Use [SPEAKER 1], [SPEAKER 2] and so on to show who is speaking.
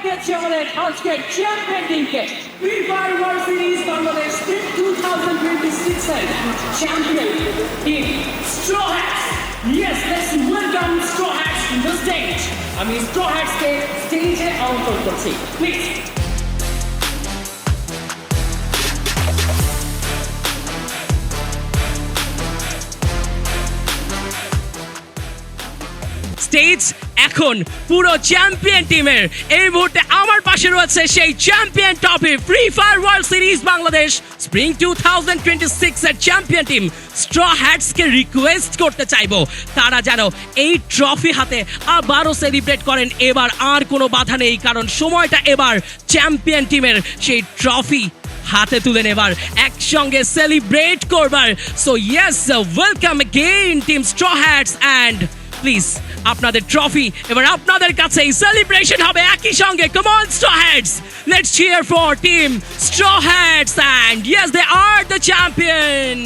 [SPEAKER 1] দেখেছি আমাদের আজকের চ্যাম্পিয়ন টিমকে free fire world series Bangladesh 2026 এর champion team straw hats. Yes, let's welcome Straw Hats to the stage. আমি Straw Hats কে স্টেজে আমন্ত্রণ করছি, প্লিজ।
[SPEAKER 2] স্টেজ এখন পুরো চ্যাম্পিয়ন টিমের। এই মুহূর্তে আমার পাশে রয়েছে সেই champion trophy free fire world series Bangladesh spring 2026 এর চ্যাম্পিয়ন টিম স্ট্র হ্যাটসকে রিকোয়েস্ট করতে চাইবো তারা যেন এই ট্রফি হাতে আবারও সেলিব্রেট করেন। এবার আর কোনো বাধা নেই, কারণ সময়টা এবার চ্যাম্পিয়ন টিমের সেই ট্রফি হাতে তুলে নেবার, একসঙ্গে সেলিব্রেট করবার। So yes, welcome again team straw hats and please আপনাদের ট্রফি এবার আপনাদের কাছেই সেলিব্রেশন হবে একই সঙ্গে। Come on straw hats, let's cheer for team straw hats and yes they are the champion.